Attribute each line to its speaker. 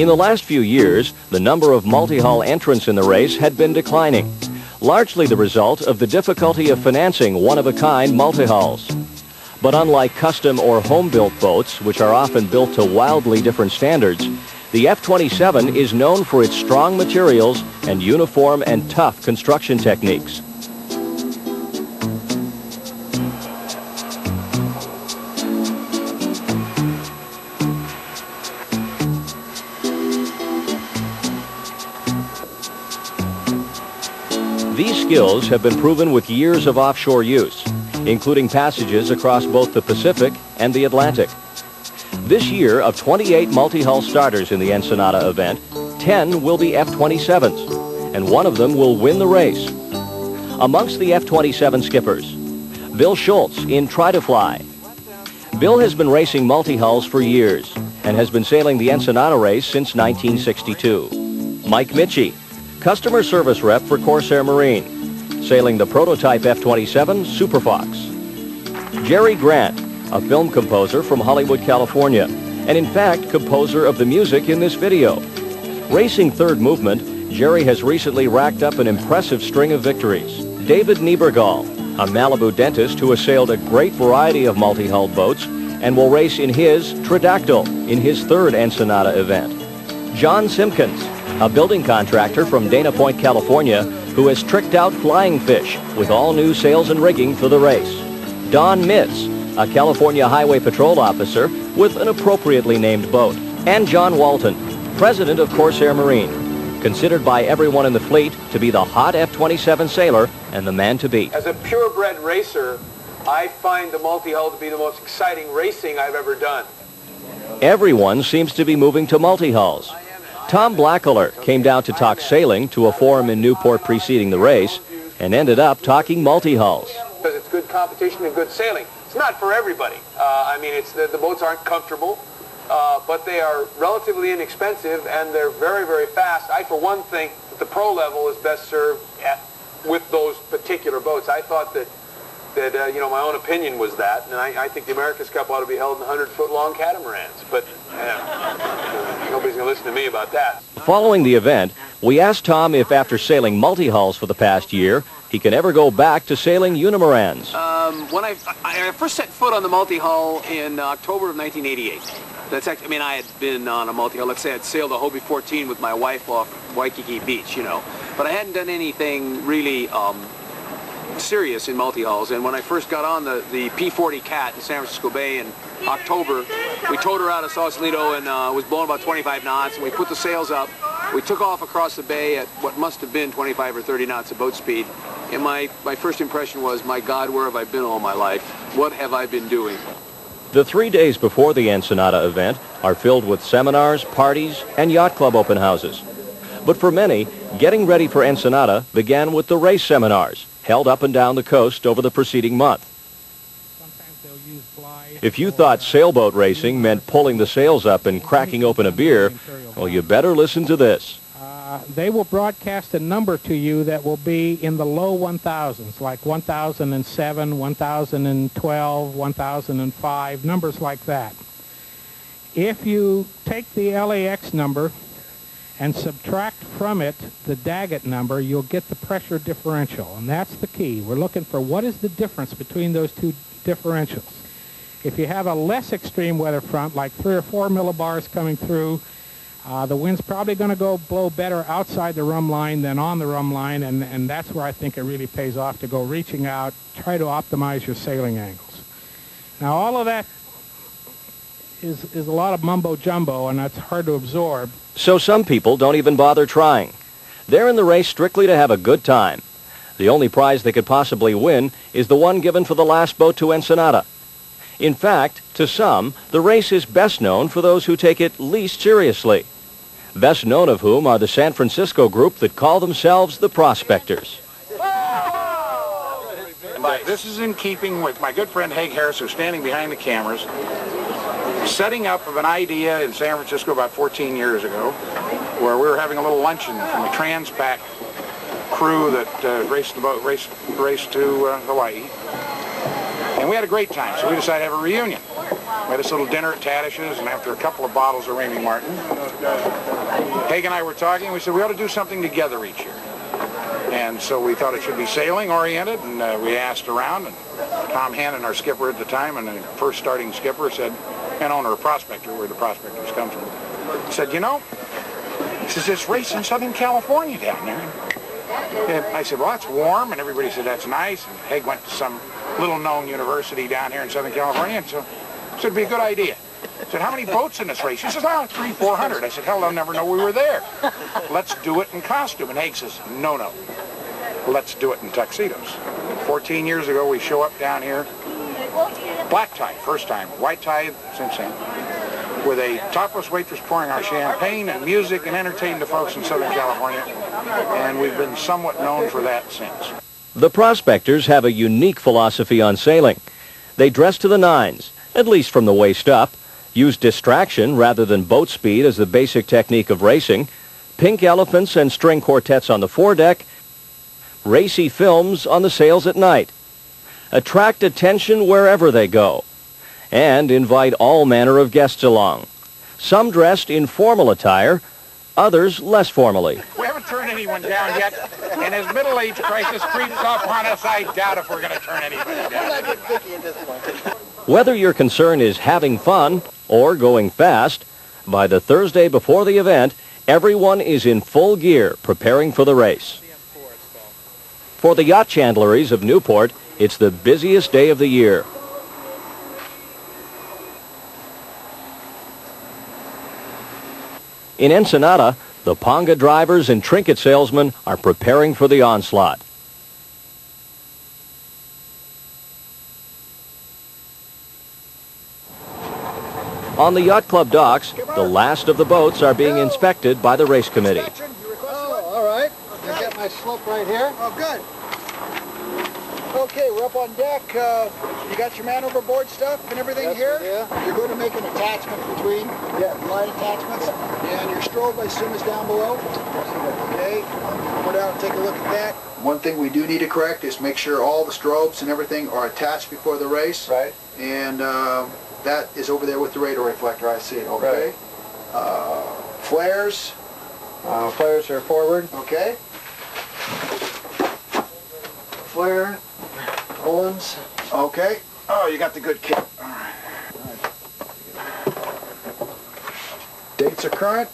Speaker 1: In the last few years, the number of multi-hull entrants in the race had been declining, largely the result of the difficulty of financing one-of-a-kind multi-hulls. But unlike custom or home-built boats, which are often built to wildly different standards, the F-27 is known for its strong materials and uniform and tough construction techniques. These skills have been proven with years of offshore use, including passages across both the Pacific and the Atlantic. This year, of 28 multi-hull starters in the Ensenada event, 10 will be F-27s, and one of them will win the race. Amongst the F-27 skippers, Bill Schultz in Try to Fly. Bill has been racing multi-hulls for years and has been sailing the Ensenada race since 1962. Mike Mitchie, customer service rep for Corsair Marine, sailing the prototype F-27 Super Fox. Jerry Grant, a film composer from Hollywood, California, and in fact, composer of the music in this video. Racing third movement, Jerry has recently racked up an impressive string of victories. David Niebergall, a Malibu dentist who has sailed a great variety of multi-hulled boats and will race in his Tridactyl in his third Ensenada event. John Simpkins, a building contractor from Dana Point, California, who has tricked out flying fish with all new sails and rigging for the race. Don Mitz, a California Highway Patrol officer with an appropriately named boat. And John Walton, president of Corsair Marine, considered by everyone in the fleet to be the hot F-27 sailor and the man to beat.
Speaker 2: As a purebred racer, I find the multi-hull to be the most exciting racing I've ever done.
Speaker 1: Everyone seems to be moving to multi-hulls. Tom Blackeler came down to talk sailing to a forum in Newport preceding the race and ended up talking multi-hulls.
Speaker 2: Because it's good competition and good sailing. It's not for everybody. I mean, the boats aren't comfortable, but they are relatively inexpensive and they're very, very fast. I, for one, think that the pro level is best served with those particular boats. I thought that you know, my own opinion was that, and I think the America's Cup ought to be held in 100-foot-long catamarans, but nobody's going to listen to me about that.
Speaker 1: Following the event, we asked Tom if after sailing multi-hulls for the past year, he can ever go back to sailing unimarans.
Speaker 3: When I first set foot on the multi-hull in October of 1988. That's actually, I mean, I had been on a multi-hull. Let's say I'd sailed a Hobie 14 with my wife off Waikiki Beach, you know, but I hadn't done anything really serious in multi-hulls. And when I first got on the P-40 Cat in San Francisco Bay in October, we towed her out of Sausalito and it was blowing about 25 knots, and we put the sails up. We took off across the bay at what must have been 25 or 30 knots of boat speed. And my first impression was, my God, where have I been all my life? What have I been doing?
Speaker 1: The 3 days before the Ensenada event are filled with seminars, parties, and yacht club open houses. But for many, getting ready for Ensenada began with the race seminars held up and down the coast over the preceding month. If you thought sailboat racing meant pulling the sails up and cracking open a beer, well, you better listen to this.
Speaker 4: They will broadcast a number to you that will be in the low 1000s, like 1007, 1012, 1005, numbers like that. If you take the LAX number and subtract from it the Daggett number, you'll get the pressure differential, and that's the key. We're looking for what is the difference between those two differentials. If you have a less extreme weather front, like 3 or 4 millibars coming through, the wind's probably going to blow better outside the rum line than on the rum line, and that's where I think it really pays off to go reaching out, try to optimize your sailing angles. Now, all of that is a lot of mumbo-jumbo, and that's hard to absorb.
Speaker 1: So some people don't even bother trying. They're in the race strictly to have a good time. The only prize they could possibly win is the one given for the last boat to Ensenada. In fact, to some, the race is best known for those who take it least seriously. Best known of whom are the San Francisco group that call themselves the Prospectors.
Speaker 5: This is in keeping with my good friend Haig Harris, who's standing behind the cameras, setting up of an idea in San Francisco about 14 years ago, where we were having a little luncheon from a Transpac crew that raced to Hawaii. And we had a great time, so we decided to have a reunion. We had this little dinner at Taddish's, and after a couple of bottles of Rainy Martin, Haig and I were talking, and we said we ought to do something together each year. And so we thought it should be sailing-oriented, and we asked around, and Tom Hannon, our skipper at the time, and the first starting skipper, said, and owner of Prospector, where the Prospectors come from, said, you know, he says, this race in Southern California down there. And I said, well, that's warm, and everybody said, that's nice. And Haig went to some little-known university down here in Southern California, and so said, it'd be a good idea. I said, how many boats in this race? He says, oh, 300, 400. I said, hell, they'll never know we were there. Let's do it in costume. And Haig says, no, no. Let's do it in tuxedos. 14 years ago, we show up down here, black tie, first time, white tie since then, with a topless waitress pouring our champagne and music and entertaining the folks in Southern California, and we've been somewhat known for that since.
Speaker 1: The Prospectors have a unique philosophy on sailing. They dress to the nines, at least from the waist up, use distraction rather than boat speed as the basic technique of racing, pink elephants and string quartets on the foredeck, racy films on the sails at night, attract attention wherever they go, and invite all manner of guests along. Some dressed in formal attire, others less formally.
Speaker 5: We haven't turned anyone down yet, and as middle-age crisis creeps up on us, I doubt if we're going to turn anybody down.
Speaker 1: Whether your concern is having fun or going fast, by the Thursday before the event, everyone is in full gear preparing for the race. For the yacht chandleries of Newport, it's the busiest day of the year. In Ensenada, the Ponga drivers and trinket salesmen are preparing for the onslaught. On the Yacht Club docks, the last of the boats are being inspected by the race committee.
Speaker 6: Oh, all right. I got my slope right here. Oh, good. Okay, we're up on deck. You got your man overboard stuff and everything here? Yeah. You're going to make an attachment between line attachments, and your strobe, I assume, is down below. Okay, go down and take a look at that. One thing we do need to correct is make sure all the strobes and everything are attached before the race. Right. And that is over there with the radar reflector. I see it. Okay. Right. Flares. Flares are forward. Okay. Flare. Owens. Okay. Oh, you got the good kit. All right. Dates are current.